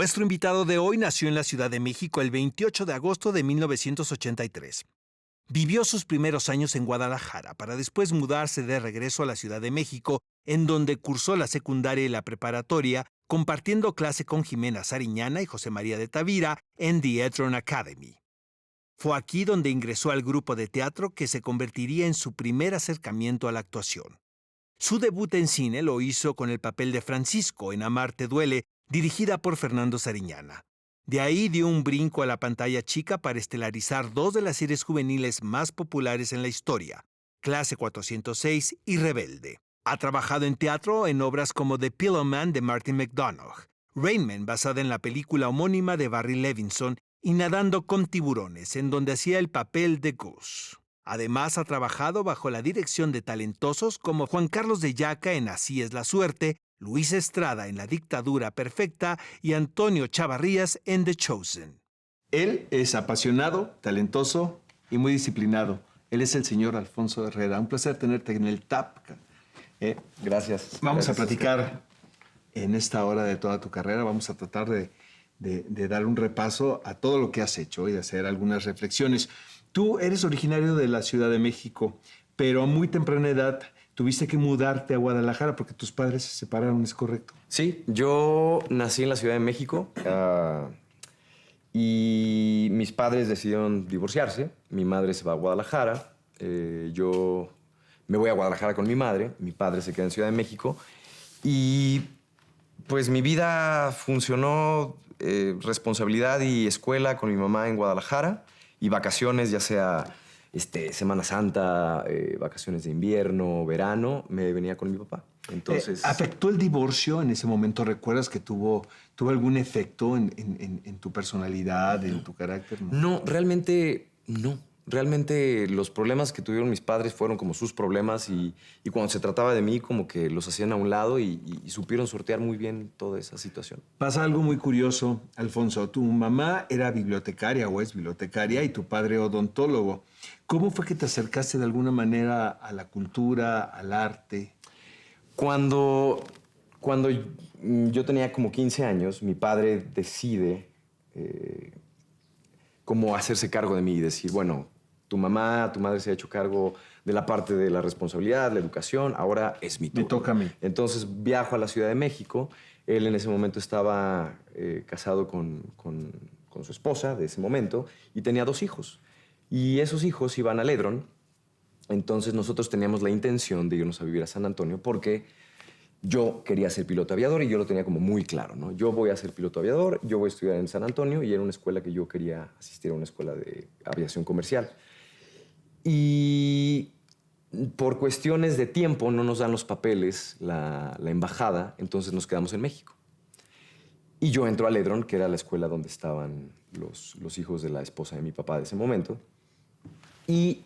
Nuestro invitado de hoy nació en la Ciudad de México el 28 de agosto de 1983. Vivió sus primeros años en Guadalajara para después mudarse de regreso a la Ciudad de México, en donde cursó la secundaria y la preparatoria, compartiendo clase con Jimena Sariñana y José María de Tavira en The Edron Academy. Fue aquí donde ingresó al grupo de teatro que se convertiría en su primer acercamiento a la actuación. Su debut en cine lo hizo con el papel de Francisco en Amar te duele, dirigida por Fernando Sariñana. De ahí dio un brinco a la pantalla chica para estelarizar dos de las series juveniles más populares en la historia, Clase 406 y Rebelde. Ha trabajado en teatro en obras como The Pillowman de Martin McDonagh, Rain Man, basada en la película homónima de Barry Levinson, y Nadando con tiburones, en donde hacía el papel de Goose. Además, ha trabajado bajo la dirección de talentosos como Juan Carlos de Yaca en Así es la suerte, Luis Estrada en La dictadura perfecta y Antonio Chavarrías en The Chosen. Él es apasionado, talentoso y muy disciplinado. Él es el señor Alfonso Herrera. Un placer tenerte en el TAP. Gracias. Vamos Gracias, a platicar en esta hora de toda tu carrera. Vamos a tratar de dar un repaso a todo lo que has hecho y de hacer algunas reflexiones. Tú eres originario de la Ciudad de México, pero a muy temprana edad tuviste que mudarte a Guadalajara porque tus padres se separaron, ¿es correcto? Sí, yo nací en la Ciudad de México y mis padres decidieron divorciarse. Mi madre se va a Guadalajara, yo me voy a Guadalajara con mi padre se queda en Ciudad de México y pues mi vida funcionó, responsabilidad y escuela con mi mamá en Guadalajara y vacaciones, ya sea Semana Santa, vacaciones de invierno, verano, me venía con mi papá. Entonces, ¿Afectó el divorcio en ese momento? ¿Recuerdas que tuvo algún efecto en tu personalidad, en tu carácter? no, realmente no. Realmente los problemas que tuvieron mis padres fueron como sus problemas y cuando se trataba de mí como que los hacían a un lado y supieron sortear muy bien toda esa situación. Pasa algo muy curioso, Alfonso. Tu mamá era bibliotecaria o es bibliotecaria y tu padre odontólogo. ¿Cómo fue que te acercaste de alguna manera a la cultura, al arte? Cuando yo tenía como 15 años, mi padre decide como hacerse cargo de mí y decir, bueno, tu madre se ha hecho cargo de la parte de la responsabilidad, la educación, ahora es mi turno. Me toca a mí. Entonces viajo a la Ciudad de México. Él en ese momento estaba casado con su esposa de ese momento y tenía 2 hijos. Y esos hijos iban al Edron. Entonces nosotros teníamos la intención de irnos a vivir a San Antonio porque yo quería ser piloto aviador y yo lo tenía como muy claro, ¿no? Yo voy a ser piloto aviador, yo voy a estudiar en San Antonio y era una escuela que yo quería asistir a una escuela de aviación comercial. Y por cuestiones de tiempo no nos dan los papeles la embajada, entonces nos quedamos en México. Y yo entro al Edron, que era la escuela donde estaban los hijos de la esposa de mi papá de ese momento, y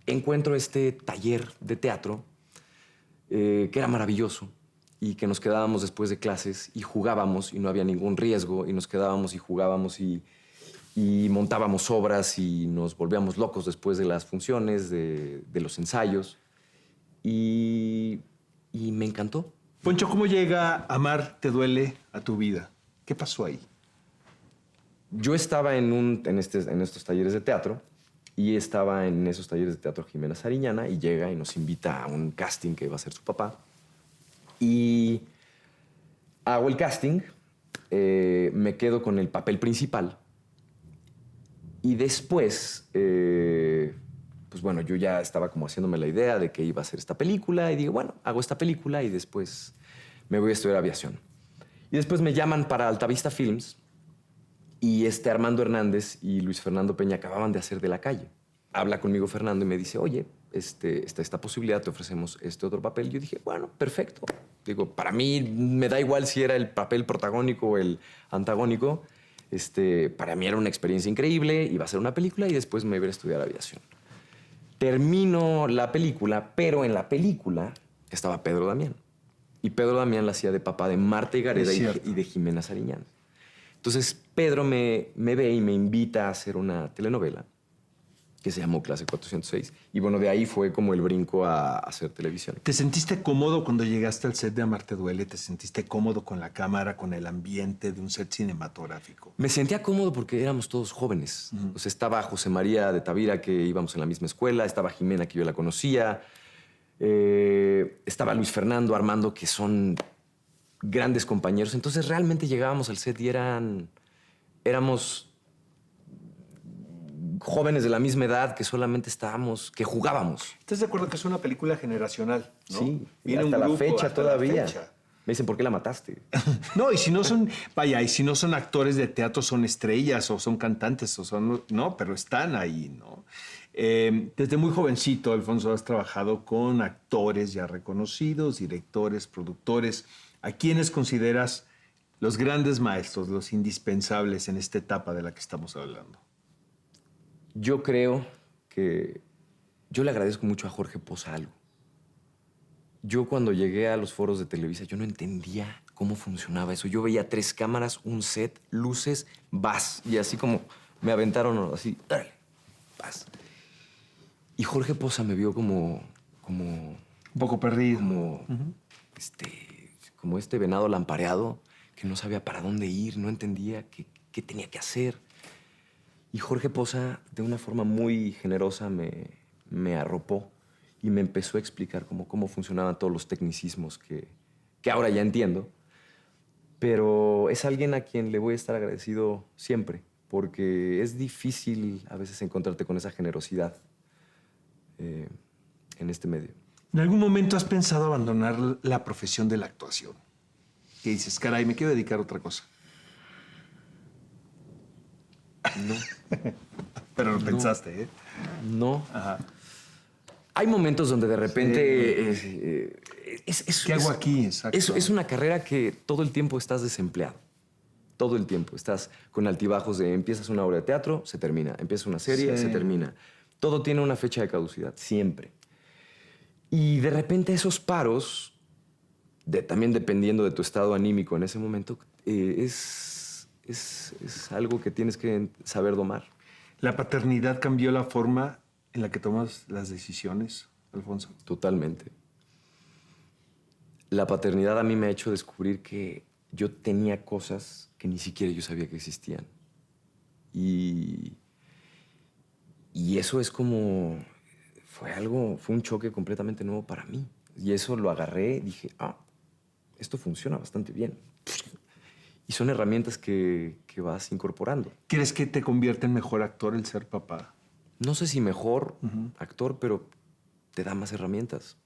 encuentro este taller de teatro que era maravilloso y que nos quedábamos después de clases y jugábamos y no había ningún riesgo y nos quedábamos y jugábamos y montábamos obras y nos volvíamos locos después de las funciones, de los ensayos y me encantó. Poncho, ¿cómo llega Amar te duele a tu vida? ¿Qué pasó ahí? Yo estaba en estos talleres de teatro y estaba en esos talleres de teatro Jimena Sariñana y llega y nos invita a un casting que va a ser su papá. Y hago el casting, me quedo con el papel principal y después, pues bueno, yo ya estaba como haciéndome la idea de que iba a hacer esta película y digo, bueno, hago esta película y después me voy a estudiar aviación. Y después me llaman para Altavista Films y Armando Hernández y Luis Fernando Peña acababan de hacer De la calle. Habla conmigo Fernando y me dice, oye, está esta posibilidad, te ofrecemos este otro papel. Yo dije, bueno, perfecto. Digo, para mí me da igual si era el papel protagónico o el antagónico. Para mí era una experiencia increíble, iba a ser una película y después me iba a estudiar aviación. Termino la película, pero en la película estaba Pedro Damián. Y Pedro Damián la hacía de papá de Marta Higareda y de Jimena Sariñana. Entonces Pedro me ve y me invita a hacer una telenovela. que se llamó Clase 406. Y bueno, de ahí fue como el brinco a hacer televisión. ¿Te sentiste cómodo cuando llegaste al set de Amarte Duele? ¿Te sentiste cómodo con la cámara, con el ambiente de un set cinematográfico? Me sentía cómodo porque éramos todos jóvenes. O sea, estaba José María de Tavira, que íbamos en la misma escuela, estaba Jimena, que yo la conocía, estaba Luis Fernando, Armando, que son grandes compañeros. Entonces realmente llegábamos al set y éramos jóvenes de la misma edad que solamente estábamos, que jugábamos. ¿Estás de acuerdo que es una película generacional? ¿No? Sí, Viene hasta un la grupo, fecha hasta la todavía. fecha. Me dicen, ¿por qué la mataste? No, y si no son, vaya, y si no son actores de teatro, son estrellas o son cantantes o son, no, pero están ahí, ¿no? Desde muy jovencito, Alfonso, has trabajado con actores ya reconocidos, directores, productores. ¿A quiénes consideras los grandes maestros, los indispensables en esta etapa de la que estamos hablando? Yo creo que yo le agradezco mucho a Jorge Poza algo. Yo cuando llegué a los foros de Televisa, yo no entendía cómo funcionaba eso. Yo veía 3 cámaras, un set, luces, vas. Y así como me aventaron así, ¡dale! Vas. Y Jorge Poza me vio como Un poco perdido. como este venado lampareado que no sabía para dónde ir, no entendía qué tenía que hacer. Y Jorge Poza, de una forma muy generosa, me arropó y me empezó a explicar cómo funcionaban todos los tecnicismos que ahora ya entiendo. Pero es alguien a quien le voy a estar agradecido siempre, porque es difícil a veces encontrarte con esa generosidad en este medio. ¿En algún momento has pensado abandonar la profesión de la actuación? Que dices, caray, me quiero dedicar a otra cosa. No. Pero lo No. pensaste, ¿eh? No. Ajá. Hay momentos donde de repente ¿Qué hago aquí? Exacto. Es una carrera que todo el tiempo estás desempleado. Todo el tiempo. Estás con altibajos de empiezas una obra de teatro, se termina. Empiezas una serie, Sí. se termina. Todo tiene una fecha de caducidad, siempre. Y de repente esos paros, también dependiendo de tu estado anímico en ese momento, es algo que tienes que saber domar. ¿La paternidad cambió la forma en la que tomas las decisiones, Alfonso? Totalmente. La paternidad a mí me ha hecho descubrir que yo tenía cosas que ni siquiera yo sabía que existían. Y eso es como... Fue un choque completamente nuevo para mí. Y eso lo agarré y dije, esto funciona bastante bien. Y son herramientas que vas incorporando. ¿Crees que te convierte en mejor actor el ser papá? No sé si mejor actor, pero te da más herramientas.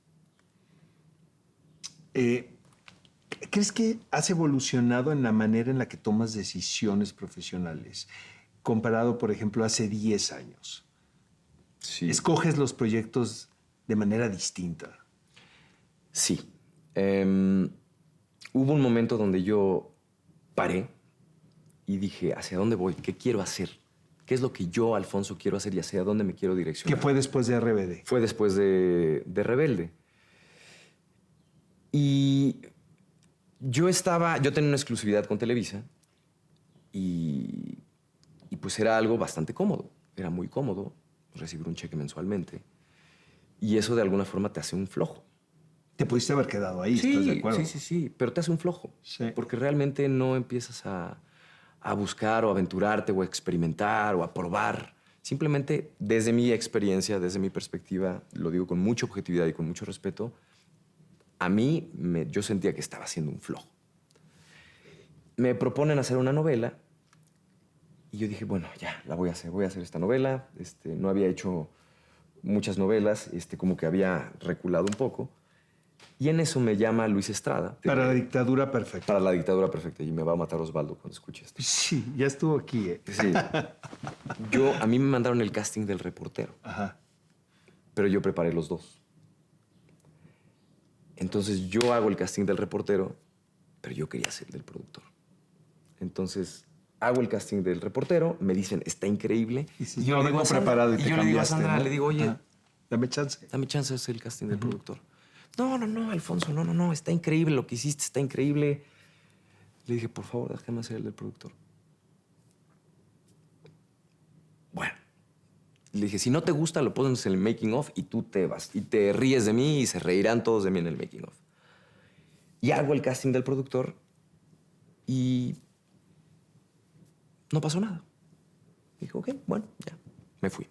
¿Crees que has evolucionado en la manera en la que tomas decisiones profesionales? Comparado, por ejemplo, hace 10 años. Sí. ¿Escoges los proyectos de manera distinta? Sí. Hubo un momento donde yo paré y dije, ¿hacia dónde voy? ¿Qué quiero hacer? ¿Qué es lo que yo, Alfonso, quiero hacer y hacia dónde me quiero direccionar? ¿Qué fue después de RBD? Fue después de Rebelde. Y yo tenía una exclusividad con Televisa y pues era algo bastante cómodo. Era muy cómodo recibir un cheque mensualmente. Y eso de alguna forma te hace un flojo. Te pudiste haber quedado ahí, ¿estás de acuerdo? Sí, pero te hace un flojo. Sí. Porque realmente no empiezas a buscar o aventurarte o a experimentar o a probar. Simplemente desde mi experiencia, desde mi perspectiva, lo digo con mucha objetividad y con mucho respeto, a mí yo sentía que estaba haciendo un flojo. Me proponen hacer una novela y yo dije, bueno, ya, la voy a hacer esta novela. No había hecho muchas novelas, como que había reculado un poco. Y en eso me llama Luis Estrada. Para la dictadura perfecta. Para la dictadura perfecta. Y me va a matar Osvaldo cuando escuche esto. Sí, ya estuvo aquí, ¿eh? Sí. A mí me mandaron el casting del reportero. Ajá. Pero yo preparé los dos. Entonces yo hago el casting del reportero, pero yo quería ser el del productor. Entonces hago el casting del reportero, me dicen, está increíble. Y si Y yo le vengo digo a Sandra- preparado y y te yo le digo a cambiaste, Sandra, ¿no? le digo, oye, dame chance. dame chance de hacer el casting del productor. No, Alfonso, no, está increíble lo que hiciste, está increíble. Le dije, por favor, déjame hacer el del productor. Bueno, Le dije, si no te gusta, lo pones en el making of y tú te vas. Y te ríes de mí y se reirán todos de mí en el making of. Y hago el casting del productor y no pasó nada. Dije, ok, bueno, ya, me fui.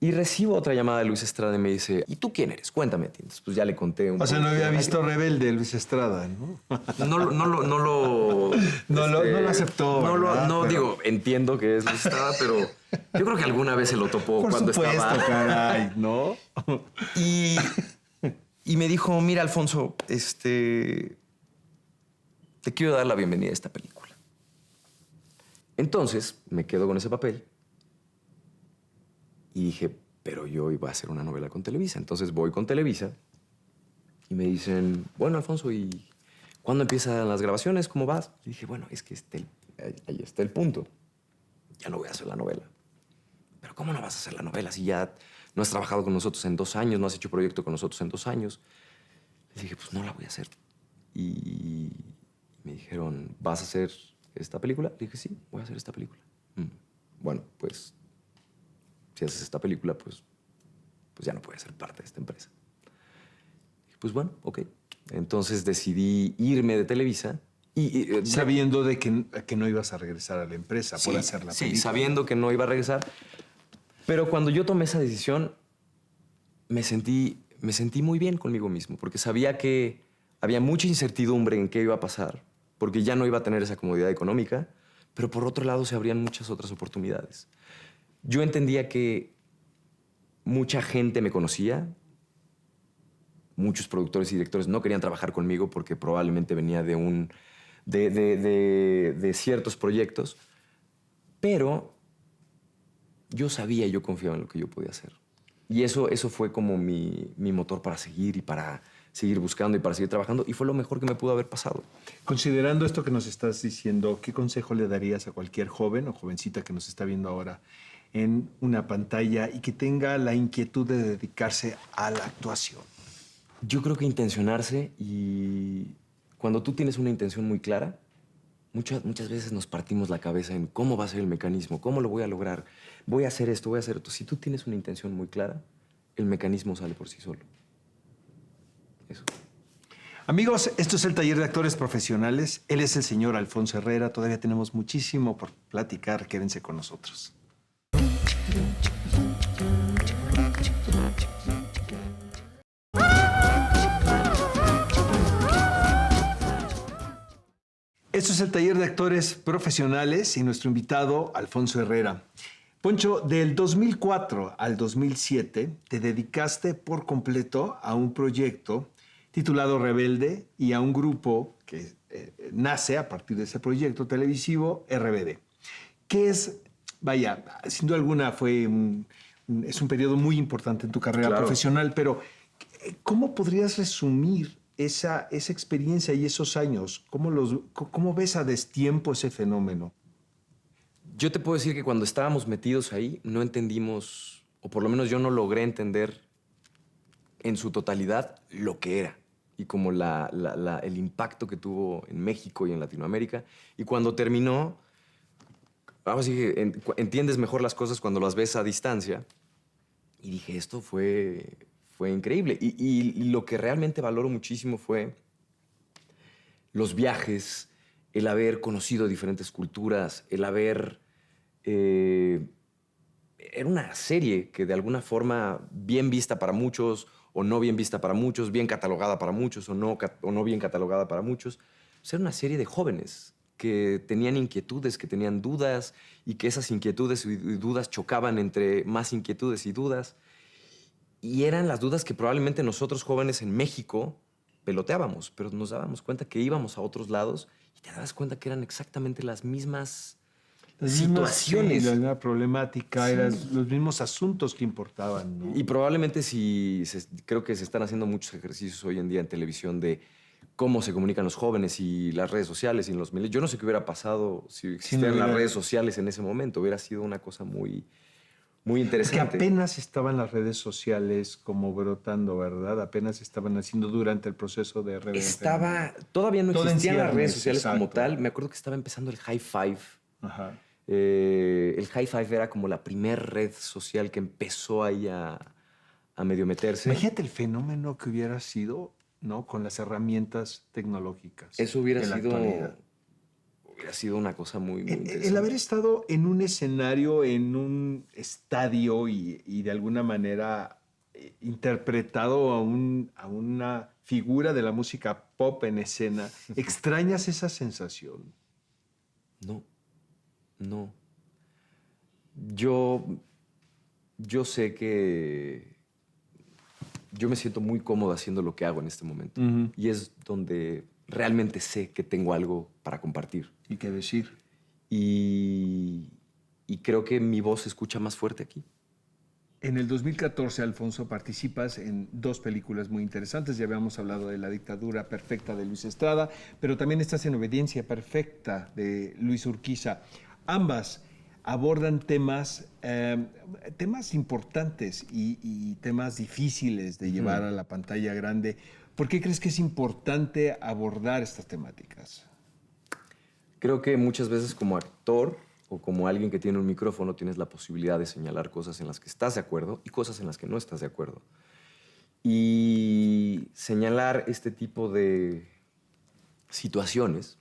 Y recibo otra llamada de Luis Estrada y me dice, ¿y tú quién eres? Cuéntame. Entonces, pues ya le conté un O sea, poco. no había visto Rebelde, Luis Estrada, ¿no? No lo aceptó, No, ¿verdad? no Pero- digo, entiendo que es Luis Estrada, pero yo creo que alguna vez se lo topó Por cuando supuesto, estaba. caray, ¿no? Y me dijo, mira, Alfonso, te quiero dar la bienvenida a esta película. Entonces, me quedo con ese papel y dije, pero yo iba a hacer una novela con Televisa. Entonces voy con Televisa y me dicen, bueno, Alfonso, ¿y cuándo empiezan las grabaciones? ¿Cómo vas? Y dije, bueno, es que ahí está el punto. Ya no voy a hacer la novela. Pero ¿cómo no vas a hacer la novela si ya no has trabajado con nosotros en 2 años, no has hecho proyecto con nosotros en 2 años? Les dije, pues no la voy a hacer. Y me dijeron, ¿vas a hacer esta película? Le dije, sí, voy a hacer esta película. Bueno, pues si haces esta película, pues ya no puedes ser parte de esta empresa. Dije, pues bueno, ok. Entonces decidí irme de Televisa. Sabiendo de que no ibas a regresar a la empresa por hacer la película. Sí, sabiendo que no iba a regresar. Pero cuando yo tomé esa decisión, me sentí muy bien conmigo mismo, porque sabía que había mucha incertidumbre en qué iba a pasar, porque ya no iba a tener esa comodidad económica, pero por otro lado se abrían muchas otras oportunidades. Yo entendía que mucha gente me conocía, muchos productores y directores no querían trabajar conmigo porque probablemente venía de ciertos proyectos, pero yo sabía y yo confiaba en lo que yo podía hacer. Y eso fue como mi motor para seguir y para seguir buscando y para seguir trabajando, y fue lo mejor que me pudo haber pasado. Considerando esto que nos estás diciendo, ¿qué consejo le darías a cualquier joven o jovencita que nos está viendo ahora en una pantalla y que tenga la inquietud de dedicarse a la actuación? Yo creo que intencionarse, y cuando tú tienes una intención muy clara, muchas veces nos partimos la cabeza en cómo va a ser el mecanismo, cómo lo voy a lograr, voy a hacer esto, voy a hacer esto. Si tú tienes una intención muy clara, el mecanismo sale por sí solo. Eso. Amigos, esto es el Taller de Actores Profesionales. Él es el señor Alfonso Herrera. Todavía tenemos muchísimo por platicar. Quédense con nosotros. Esto es el Taller de Actores Profesionales y nuestro invitado, Alfonso Herrera. Poncho, del 2004 al 2007 te dedicaste por completo a un proyecto titulado Rebelde y a un grupo que nace a partir de ese proyecto televisivo, RBD. Que es, vaya, sin duda alguna es un periodo muy importante en tu carrera Claro. profesional, pero ¿cómo podrías resumir esa experiencia y esos años? ¿Cómo ves a destiempo ese fenómeno? Yo te puedo decir que cuando estábamos metidos ahí, no entendimos, o por lo menos yo no logré entender en su totalidad lo que era y como el impacto que tuvo en México y en Latinoamérica. Y cuando terminó, vamos a decir que entiendes mejor las cosas cuando las ves a distancia. Y dije, esto fue increíble. Y lo que realmente valoro muchísimo fue los viajes, el haber conocido diferentes culturas, el haber... era una serie que de alguna forma bien vista para muchos o no bien vista para muchos, bien catalogada para muchos o no bien catalogada para muchos. Pues era una serie de jóvenes que tenían inquietudes, que tenían dudas y que esas inquietudes y dudas chocaban entre más inquietudes y dudas. Y eran las dudas que probablemente nosotros jóvenes en México peloteábamos, pero nos dábamos cuenta que íbamos a otros lados y te dabas cuenta que eran exactamente las mismas situaciones. Sí, la misma problemática, Sí. eran los mismos asuntos que importaban, ¿no? Y probablemente creo que se están haciendo muchos ejercicios hoy en día en televisión de cómo se comunican los jóvenes y las redes sociales y en los medios. Yo no sé qué hubiera pasado si existieran hubiera- las redes sociales en ese momento. Hubiera sido una cosa muy, muy Es que interesante. apenas estaban las redes sociales como brotando, ¿verdad? Apenas estaban haciendo durante el proceso de Todavía no Todo en existían las redes ciernes, sociales como exacto. tal. Me acuerdo que estaba empezando el High Five. Ajá. El High Five era como la primer red social que empezó ahí a medio meterse. Imagínate el fenómeno que hubiera sido, ¿no? Con las herramientas tecnológicas. Eso hubiera en la actualidad. sido una cosa muy, muy interesante. El haber estado en un escenario, en un estadio y de alguna manera interpretado a una figura de la música pop en escena, ¿extrañas esa sensación? No, no. Yo sé que yo me siento muy cómodo haciendo lo que hago en este momento. Ujú. Y es donde realmente sé que tengo algo para compartir. ¿Y qué decir? Y creo que mi voz se escucha más fuerte aquí. En el 2014, Alfonso, participas en dos películas muy interesantes. Ya habíamos hablado de La dictadura perfecta de Luis Estrada, pero también estás en Obediencia perfecta de Luis Urquiza. Ambas abordan temas importantes y temas difíciles de llevar a la pantalla grande. ¿Por qué crees que es importante abordar estas temáticas? Creo que muchas veces como actor o como alguien que tiene un micrófono tienes la posibilidad de señalar cosas en las que estás de acuerdo y cosas en las que no estás de acuerdo. Y señalar este tipo de situaciones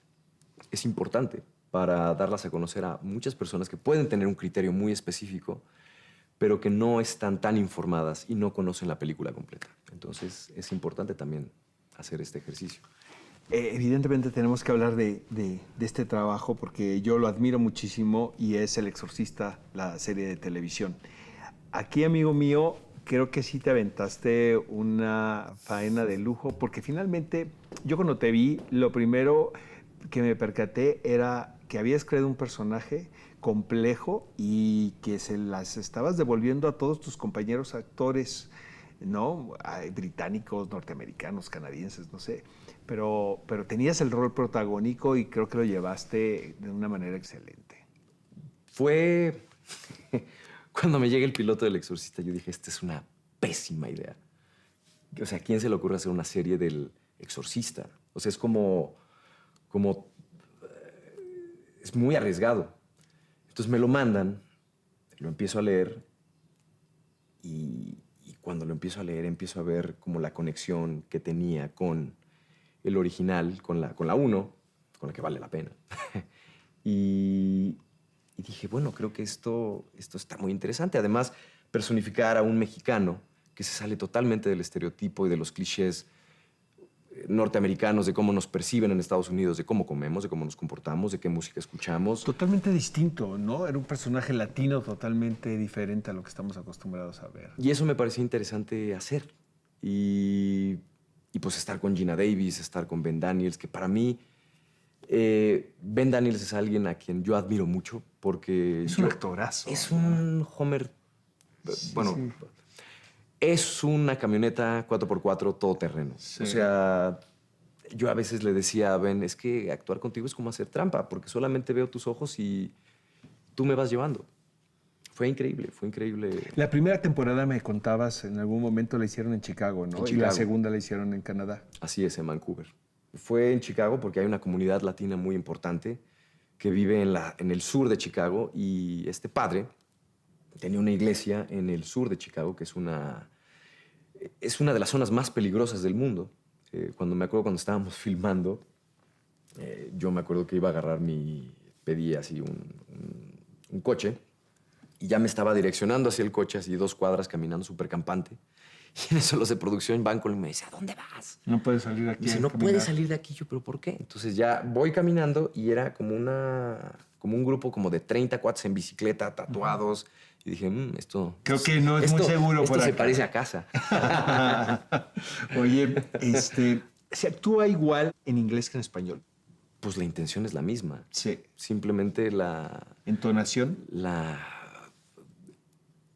es importante para darlas a conocer a muchas personas que pueden tener un criterio muy específico, pero que no están tan informadas y no conocen la película completa. Entonces es importante también hacer este ejercicio. Evidentemente tenemos que hablar de este trabajo porque yo lo admiro muchísimo y es El Exorcista, la serie de televisión. Aquí, amigo mío, creo que sí te aventaste una faena de lujo porque finalmente yo cuando te vi, lo primero que me percaté era que habías creado un personaje complejo y que se las estabas devolviendo a todos tus compañeros actores, ¿no? Británicos, norteamericanos, canadienses, no sé. Pero tenías el rol protagónico y creo que lo llevaste de una manera excelente. Fue cuando me llega el piloto del Exorcista, yo dije, esta es una pésima idea. O sea, ¿a quién se le ocurre hacer una serie del Exorcista? O sea, es es muy arriesgado. Entonces me lo mandan, lo empiezo a leer y cuando lo empiezo a leer empiezo a ver como la conexión que tenía con el original, con la 1, con la que vale la pena. Y dije, bueno, creo que esto está muy interesante. Además, personificar a un mexicano que se sale totalmente del estereotipo y de los clichés norteamericanos, de cómo nos perciben en Estados Unidos, de cómo comemos, de cómo nos comportamos, de qué música escuchamos. Totalmente distinto, ¿no? Era un personaje latino totalmente diferente a lo que estamos acostumbrados a ver. Y eso me parecía interesante hacer. Y pues estar con Gina Davis, estar con Ben Daniels, que para mí Ben Daniels es alguien a quien yo admiro mucho porque... Es un actorazo. Es un Homer... bueno, sí. es una camioneta 4x4 todoterreno. Sí. O sea, yo a veces le decía a Ben, es que actuar contigo es como hacer trampa, porque solamente veo tus ojos y tú me vas llevando. Fue increíble, fue increíble. La primera temporada, me contabas, en algún momento la hicieron en Chicago, ¿no? En Y la Chicago. segunda la hicieron en Canadá. Así es, en Vancouver. Fue en Chicago porque hay una comunidad latina muy importante que vive en el sur de Chicago y este padre tenía una iglesia en el sur de Chicago que es una de las zonas más peligrosas del mundo. Cuando estábamos filmando, yo me acuerdo que iba a agarrar pedí así un coche y ya me estaba direccionando hacia el coche, así 2 cuadras caminando súper campante. Y en eso los de producción van conmigo y me dice, ¿a dónde vas? No puedes salir de aquí. Dice, no puedes salir de aquí. Yo, ¿pero por qué? Entonces ya voy caminando y era como un grupo como de 30 cuates en bicicleta, tatuados. Y dije, esto... Creo que no es muy seguro esto por se acá. parece a casa. Oye, ¿se actúa igual en inglés que en español? Pues la intención es la misma. Sí. Simplemente ¿Entonación?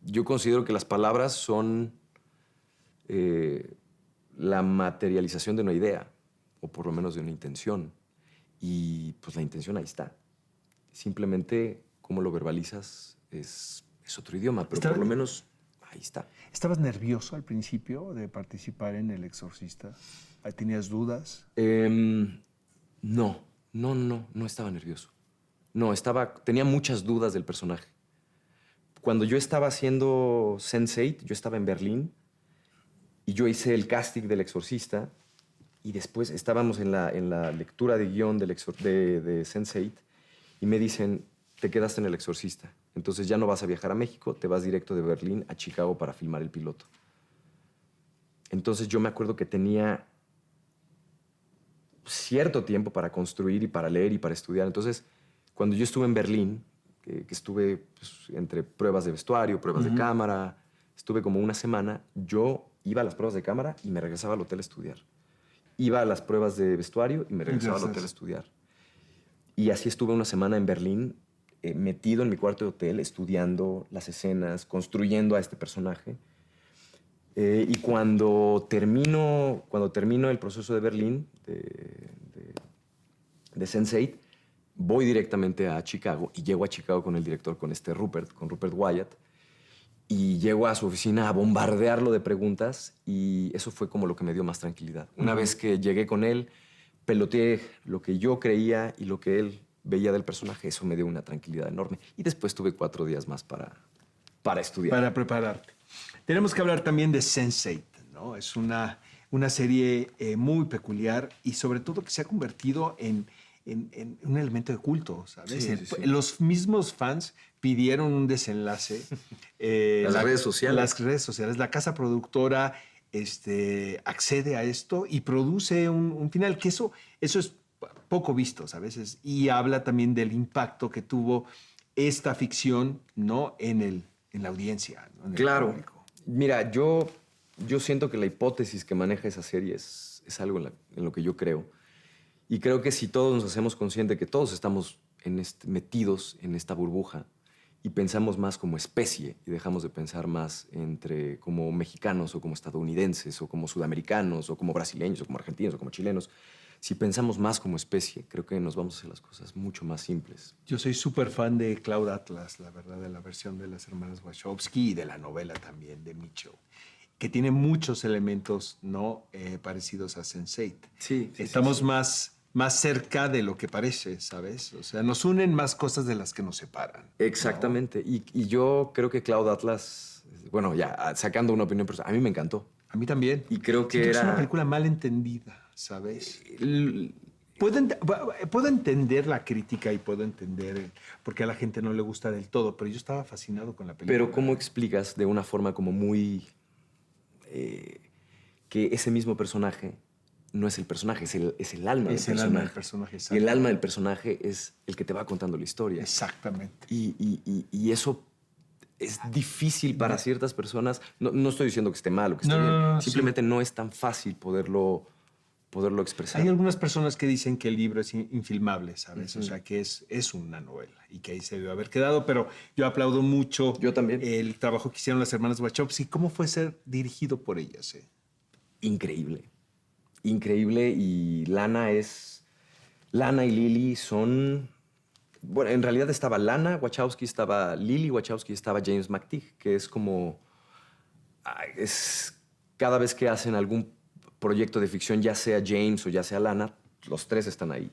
Yo considero que las palabras son la materialización de una idea, o por lo menos de una intención. Y pues la intención ahí está. Simplemente cómo lo verbalizas es otro idioma, pero por lo menos ahí está. ¿Estabas nervioso al principio de participar en El Exorcista? ¿Tenías dudas? No estaba nervioso. No, tenía muchas dudas del personaje. Cuando yo estaba haciendo Sense8, yo estaba en Berlín y yo hice el casting del Exorcista y después estábamos en la lectura de guión de Sense8 y me dicen, te quedaste en el Exorcista, entonces ya no vas a viajar a México, te vas directo de Berlín a Chicago para filmar el piloto. Entonces yo me acuerdo que tenía cierto tiempo para construir y para leer y para estudiar. Entonces, cuando yo estuve en Berlín, que estuve pues, entre pruebas de vestuario, pruebas de cámara, estuve como una semana, yo iba a las pruebas de cámara y me regresaba al hotel a estudiar. Iba a las pruebas de vestuario y me regresaba al hotel a estudiar. Y así estuve una semana en Berlín, metido en mi cuarto de hotel, estudiando las escenas, construyendo a este personaje. Y cuando termino el proceso de Berlín, de Sense8, voy directamente a Chicago y llego a Chicago con el director, con Rupert Wyatt, y llego a su oficina a bombardearlo de preguntas y eso fue como lo que me dio más tranquilidad. Una vez que llegué con él, peloteé lo que yo creía y lo que él veía del personaje, eso me dio una tranquilidad enorme. Y después tuve 4 días más para estudiar. Para prepararte. Tenemos que hablar también de Sense8, ¿no? Es una serie muy peculiar y sobre todo que se ha convertido en un elemento de culto, ¿sabes? Sí, sí. Los mismos fans pidieron un desenlace. Las redes sociales. Las redes sociales. La casa productora accede a esto y produce un final, que eso es poco visto, ¿sabes? Y habla también del impacto que tuvo esta ficción, ¿no? en la audiencia, ¿no? En el Claro. público. Mira, yo siento que la hipótesis que maneja esa serie es algo en lo que yo creo. Y creo que si todos nos hacemos conscientes de que todos estamos metidos en esta burbuja y pensamos más como especie y dejamos de pensar más como mexicanos o como estadounidenses o como sudamericanos o como brasileños o como argentinos o como chilenos, si pensamos más como especie, creo que nos vamos a hacer las cosas mucho más simples. Yo soy súper fan de Cloud Atlas, la verdad, de la versión de las hermanas Wachowski y de la novela también de Mitchell, que tiene muchos elementos no parecidos a Sense8. Sí, Estamos más cerca de lo que parece, ¿sabes? O sea, nos unen más cosas de las que nos separan. Exactamente. ¿No? Y yo creo que Cloud Atlas, bueno, ya sacando una opinión personal, a mí me encantó. A mí también. Y creo que Siento era... es una película mal entendida, ¿sabes? Puedo entender la crítica y puedo entender por qué a la gente no le gusta del todo, pero yo estaba fascinado con la película. Pero ¿cómo explicas de una forma como muy... que ese mismo personaje no es el personaje, es el alma del personaje? Es el alma del personaje, Y el alma del personaje es el que te va contando la historia. Exactamente. Y eso es difícil para ciertas personas. No estoy diciendo que esté mal o que esté bien. No, Simplemente no es tan fácil poderlo expresar. Hay algunas personas que dicen que el libro es infilmable, ¿sabes? O sea, que es una novela y que ahí se debe haber quedado, pero yo aplaudo mucho Yo también. el trabajo que hicieron las hermanas Wachowski. ¿Cómo fue ser dirigido por ellas? Increíble. Increíble. Y Lana y Lily son... Bueno, en realidad estaba Lana Wachowski, estaba Lily Wachowski, estaba James McTeague, que es como... cada vez que hacen algún proyecto de ficción, ya sea James o ya sea Lana, los 3 están ahí.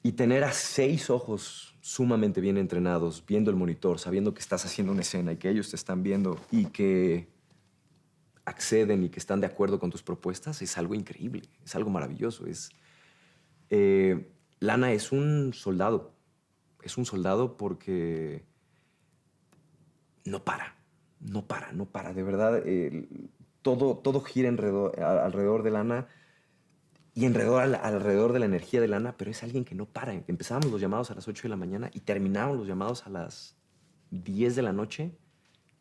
Y tener a 6 ojos sumamente bien entrenados, viendo el monitor, sabiendo que estás haciendo una escena y que ellos te están viendo y que acceden y que están de acuerdo con tus propuestas, es algo increíble, es algo maravilloso. Lana es un soldado. Es un soldado porque no para. De verdad, todo gira alrededor de Lana y alrededor de la energía de Lana, pero es alguien que no para. Empezábamos los llamados a las 8 de la mañana y terminábamos los llamados a las 10 de la noche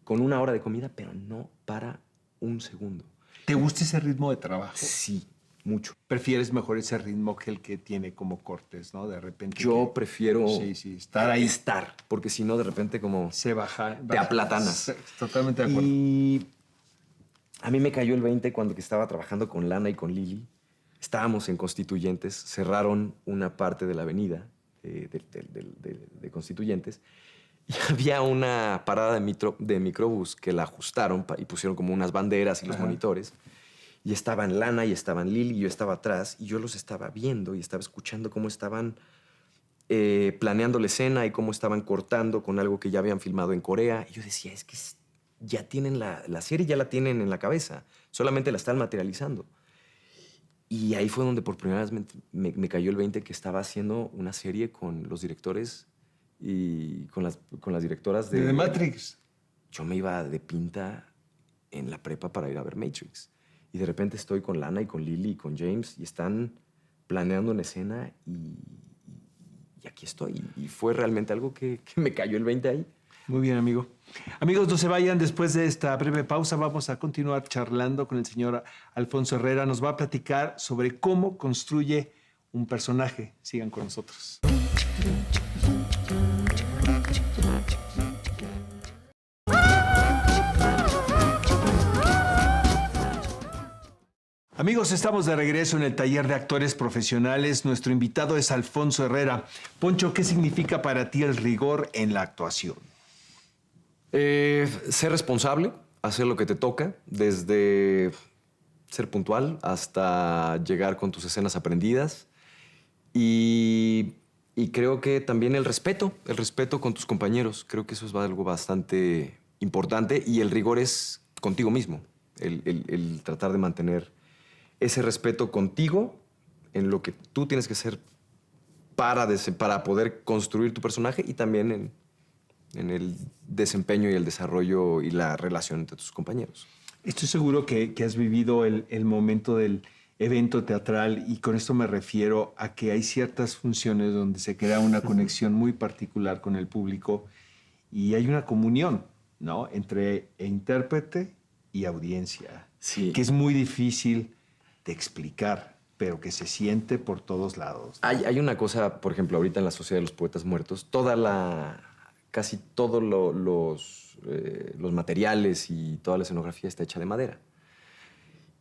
con 1 hora de comida, pero no para un segundo. ¿Te gusta ese ritmo de trabajo? Sí, mucho. ¿Prefieres mejor ese ritmo que el que tiene como cortes, ¿no? De repente. Yo prefiero estar ahí. Porque si no, de repente como... Se baja. Te aplatanas. Totalmente de acuerdo. Y a mí me cayó el 20 cuando que estaba trabajando con Lana y con Lily. Estábamos en Constituyentes, cerraron una parte de la avenida de Constituyentes y había una parada de microbús que la ajustaron y pusieron como unas banderas y los monitores. Y estaban Lana y estaban Lily y yo estaba atrás y yo los estaba viendo y estaba escuchando cómo estaban planeando la escena y cómo estaban cortando con algo que ya habían filmado en Corea. Y yo decía, es que ya tienen la serie, ya la tienen en la cabeza, solamente la están materializando. Y ahí fue donde por primera vez me cayó el 20 que estaba haciendo una serie con los directores y con las directoras De de... The Matrix. Yo me iba de pinta en la prepa para ir a ver Matrix. Y de repente estoy con Lana y con Lily y con James y están planeando una escena y aquí estoy. Y fue realmente algo que me cayó el 20 ahí. Muy bien, amigo. Amigos, no se vayan. Después de esta breve pausa vamos a continuar charlando con el señor Alfonso Herrera. Nos va a platicar sobre cómo construye un personaje. Sigan con nosotros. Amigos, estamos de regreso en el taller de actores profesionales. Nuestro invitado es Alfonso Herrera. Poncho, ¿qué significa para ti el rigor en la actuación? Ser responsable, hacer lo que te toca, desde ser puntual hasta llegar con tus escenas aprendidas. Y creo que también el respeto con tus compañeros. Creo que eso es algo bastante importante. Y el rigor es contigo mismo, el tratar de mantener ese respeto contigo en lo que tú tienes que hacer para poder construir tu personaje y también en el desempeño y el desarrollo y la relación entre tus compañeros. Estoy seguro que has vivido el momento del evento teatral y con esto me refiero a que hay ciertas funciones donde se crea una conexión muy particular con el público y hay una comunión, ¿no? Entre intérprete y audiencia, Sí. que es muy difícil de explicar, pero que se siente por todos lados, ¿no? Hay una cosa, por ejemplo, ahorita en la Sociedad de los Poetas Muertos, casi todos los materiales y toda la escenografía está hecha de madera.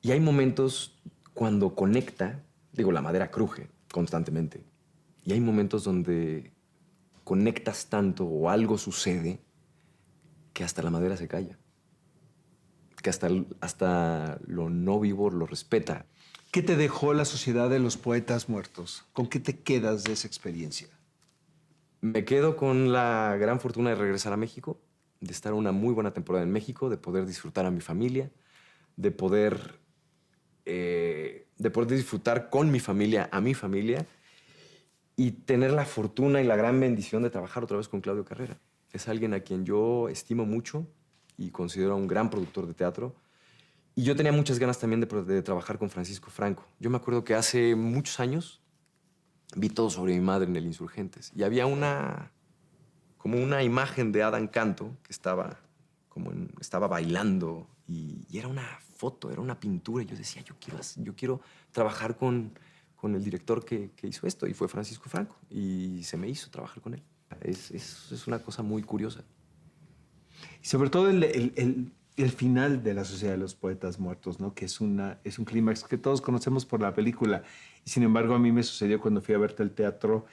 Y hay momentos cuando conecta, la madera cruje constantemente. Y hay momentos donde conectas tanto o algo sucede que hasta la madera se calla. Que hasta lo no vivo lo respeta. ¿Qué te dejó la Sociedad de los Poetas Muertos? ¿Con qué te quedas de esa experiencia? Me quedo con la gran fortuna de regresar a México, de estar una muy buena temporada en México, de poder disfrutar a mi familia, de poder disfrutar con mi familia, a mi familia, y tener la fortuna y la gran bendición de trabajar otra vez con Claudio Carrera. Es alguien a quien yo estimo mucho y considero un gran productor de teatro. Y yo tenía muchas ganas también de trabajar con Francisco Franco. Yo me acuerdo que hace muchos años vi Todo sobre mi madre en el Insurgentes. Y había como una imagen de Adán Canto que estaba bailando. Y era una foto, era una pintura. Y yo decía, yo quiero trabajar con el director que hizo esto. Y fue Francisco Franco. Y se me hizo trabajar con él. Es una cosa muy curiosa. Y sobre todo el final de la Sociedad de los Poetas Muertos, ¿no? Que es un clímax que todos conocemos por la película. Y sin embargo, a mí me sucedió cuando fui a verte al teatro,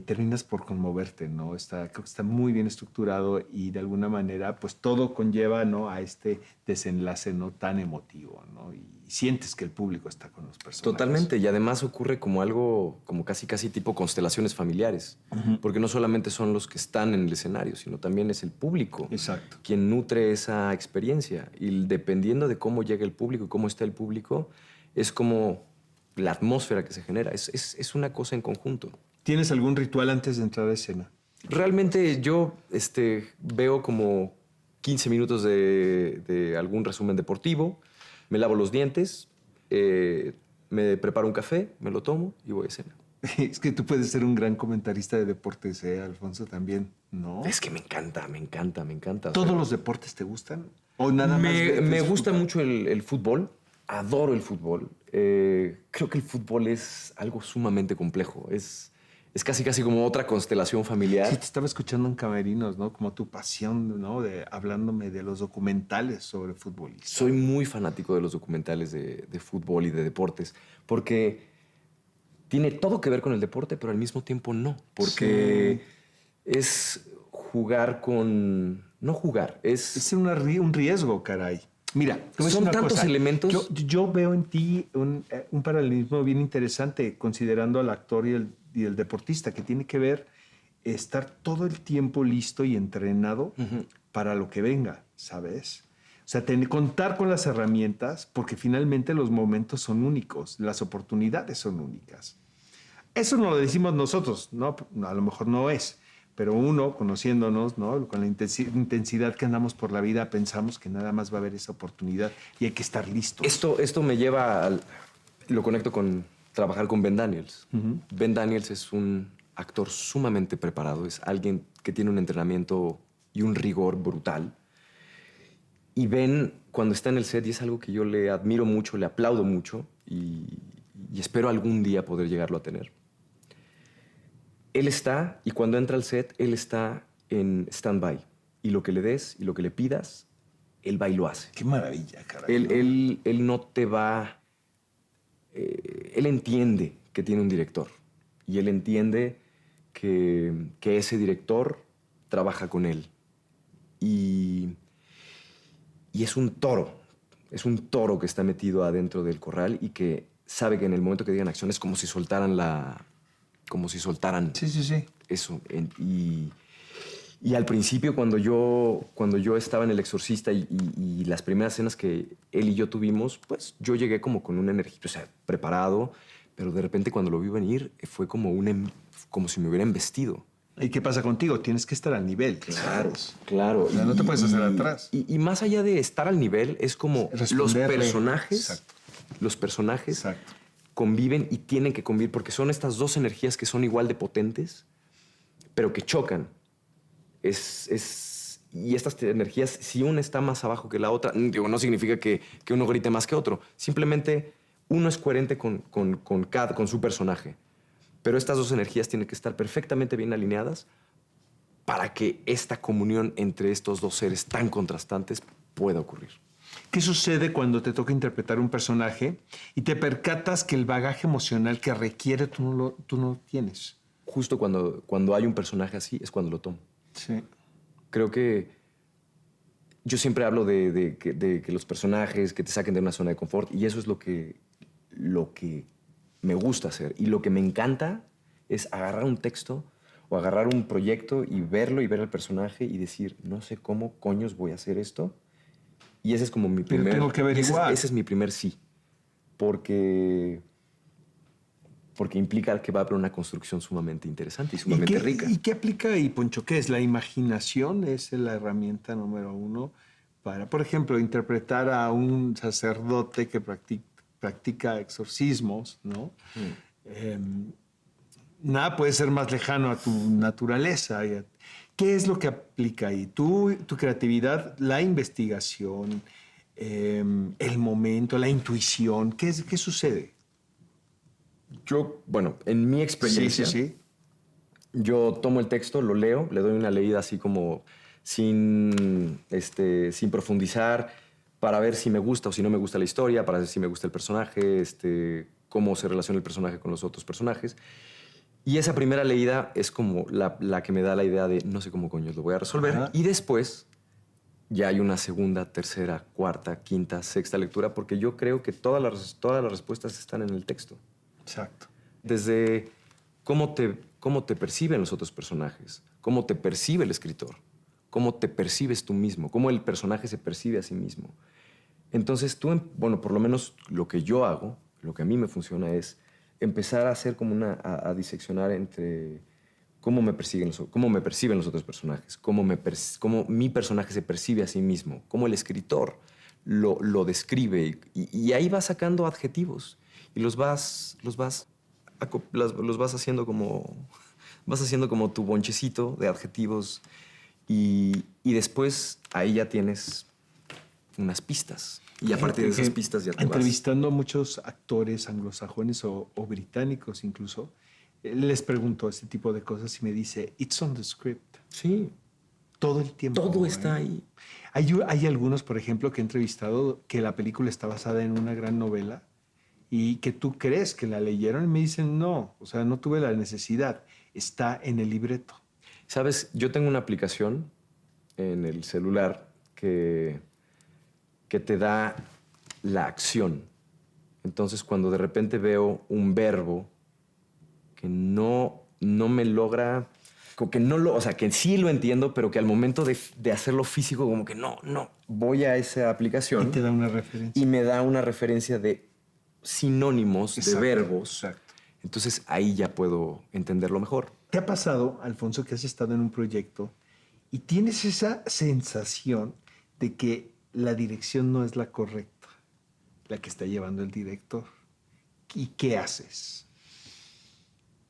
terminas por conmoverte, ¿no? Creo que está muy bien estructurado y de alguna manera, pues todo conlleva, ¿no? A este desenlace no tan emotivo, ¿no? Y sientes que el público está con los personajes. Totalmente, y además ocurre como algo, como casi tipo constelaciones familiares, porque no solamente son los que están en el escenario, sino también es el público. Exacto. Quien nutre esa experiencia. Y dependiendo de cómo llega el público y cómo está el público, es como la atmósfera que se genera. Es una cosa en conjunto. ¿Tienes algún ritual antes de entrar a escena? Realmente yo veo como 15 minutos de algún resumen deportivo, me lavo los dientes, me preparo un café, me lo tomo y voy a escena. Es que tú puedes ser un gran comentarista de deportes, Alfonso, también, ¿no? Es que me encanta. ¿Todos los deportes te gustan? ¿O nada más? Me gusta mucho el fútbol, adoro el fútbol. Creo que el fútbol es algo sumamente complejo, es casi como otra constelación familiar. Sí, te estaba escuchando en Camerinos, ¿no? Como tu pasión, ¿no? Hablándome de los documentales sobre futbolistas. Soy muy fanático de los documentales de fútbol y de deportes, porque tiene todo que ver con el deporte, pero al mismo tiempo no. Porque es jugar con... No jugar, Es un riesgo, caray. Mira, te voy a decir son una tantos cosa. elementos. Yo veo en ti un paralelismo bien interesante, considerando al actor y el y del deportista, que tiene que ver estar todo el tiempo listo y entrenado para lo que venga, ¿sabes? O sea, contar con las herramientas, porque finalmente los momentos son únicos, las oportunidades son únicas. Eso no lo decimos nosotros, ¿no? A lo mejor no es, pero uno, conociéndonos, ¿no? Con la intensidad que andamos por la vida, pensamos que nada más va a haber esa oportunidad y hay que estar listos. Esto me lleva lo conecto con trabajar con Ben Daniels. Ben Daniels es un actor sumamente preparado, es alguien que tiene un entrenamiento y un rigor brutal. Y Ben, cuando está en el set, y es algo que yo le admiro mucho, le aplaudo mucho y espero algún día poder llegarlo a tener. Él está, y cuando entra al set, él está en stand-by. Y lo que le des y lo que le pidas, él va y lo hace. Qué maravilla, caray. Él no te va... él entiende que tiene un director. Y él entiende que ese director trabaja con él. Y es un toro. Es un toro que está metido adentro del corral y que sabe que en el momento que digan acción es como si soltaran Sí. eso. Y al principio, cuando yo estaba en El Exorcista y las primeras escenas que él y yo tuvimos, pues yo llegué como con una energía, o sea, preparado, pero de repente cuando lo vi venir fue como como si me hubieran vestido. ¿Y qué pasa contigo? Tienes que estar al nivel. Claro, ¿sabes? claro. O sea, no te puedes hacer atrás. Y más allá de estar al nivel, es como los Responderle. personajes, Exacto. los personajes Exacto. conviven y tienen que convivir porque son estas dos energías que son igual de potentes, pero que chocan. Y estas energías, si una está más abajo que la otra, digo, no significa que uno grite más que otro. Simplemente uno es coherente con su personaje. Pero estas dos energías tienen que estar perfectamente bien alineadas para que esta comunión entre estos dos seres tan contrastantes pueda ocurrir. ¿Qué sucede cuando te toca interpretar un personaje y te percatas que el bagaje emocional que requiere tú no tienes? Justo cuando hay un personaje así es cuando lo tomo. Sí. Creo que yo siempre hablo de que los personajes que te saquen de una zona de confort y eso es lo que me gusta hacer. Y lo que me encanta es agarrar un texto o agarrar un proyecto y verlo y ver al personaje y decir, no sé cómo coños voy a hacer esto. Y ese es como mi Pero primer... tengo que averiguar. Ese es mi primer sí. Porque implica que va a haber una construcción sumamente interesante y sumamente rica. ¿Y qué aplica ahí, Poncho? ¿Qué es? ¿La imaginación es la herramienta número uno para, por ejemplo, interpretar a un sacerdote que practica exorcismos, ¿no? Nada puede ser más lejano a tu naturaleza. ¿Qué es lo que aplica ahí? Tu creatividad, la investigación, el momento, la intuición. ¿Qué sucede? Yo, bueno, en mi experiencia, Sí. yo tomo el texto, lo leo, le doy una leída así como sin profundizar, para ver si me gusta o si no me gusta la historia, para ver si me gusta el personaje, cómo se relaciona el personaje con los otros personajes. Y esa primera leída es como la que me da la idea de no sé cómo coño lo voy a resolver. Ajá. Y después ya hay una segunda, tercera, cuarta, quinta, sexta lectura, porque yo creo que todas las respuestas están en el texto. Exacto. Desde cómo te perciben los otros personajes, cómo te percibe el escritor, cómo te percibes tú mismo, cómo el personaje se percibe a sí mismo. Entonces bueno, por lo menos lo que yo hago, lo que a mí me funciona es empezar a hacer como a diseccionar entre cómo me perciben los otros personajes, cómo mi personaje se percibe a sí mismo, cómo el escritor lo describe y ahí vas sacando adjetivos y los vas haciendo como tu bonchecito de adjetivos y después ahí ya tienes unas pistas. Y a partir de esas pistas ya te vas. Entrevistando a muchos actores anglosajones o británicos incluso, les pregunto este tipo de cosas y me dice, it's on the script. Sí. Todo el tiempo. Todo está ahí. Hay algunos, por ejemplo, que he entrevistado que la película está basada en una gran novela y que tú crees que la leyeron y me dicen, no, o sea, no tuve la necesidad, está en el libreto. Sabes, yo tengo una aplicación en el celular que te da la acción. Entonces, cuando de repente veo un verbo que no me logra, como que no lo, o sea, que sí lo entiendo, pero que al momento de hacerlo físico, como que no, voy a esa aplicación. Y te da una referencia. Y me da una referencia de sinónimos, Exacto, de verbos. exacto. Entonces ahí ya puedo entenderlo mejor. ¿Te ha pasado, Alfonso, que has estado en un proyecto y tienes esa sensación de que la dirección no es la correcta, la que está llevando el director? ¿Y qué haces?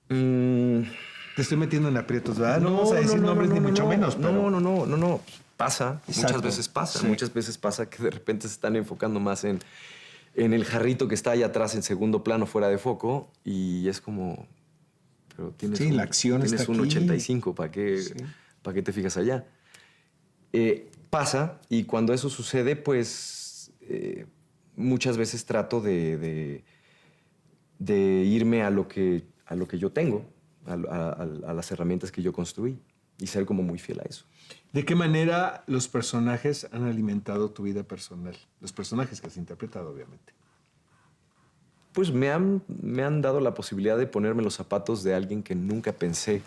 Te estoy metiendo en aprietos, ¿verdad? No vamos a decir nombres ni mucho menos, pero... No. Pasa. Exacto. Muchas veces pasa. Sí. Muchas veces pasa que de repente se están enfocando más en el jarrito que está allá atrás en segundo plano, fuera de foco, y es como... Pero tienes Sí, la acción tienes está un aquí. 85, ¿para qué, Sí. ¿para qué te fijas allá? Pasa, y cuando eso sucede, pues muchas veces trato de irme a lo que yo tengo, a las herramientas que yo construí, y ser como muy fiel a eso. ¿De qué manera los personajes han alimentado tu vida personal? Los personajes que has interpretado, obviamente. Pues me han dado la posibilidad de ponerme los zapatos de alguien que nunca pensé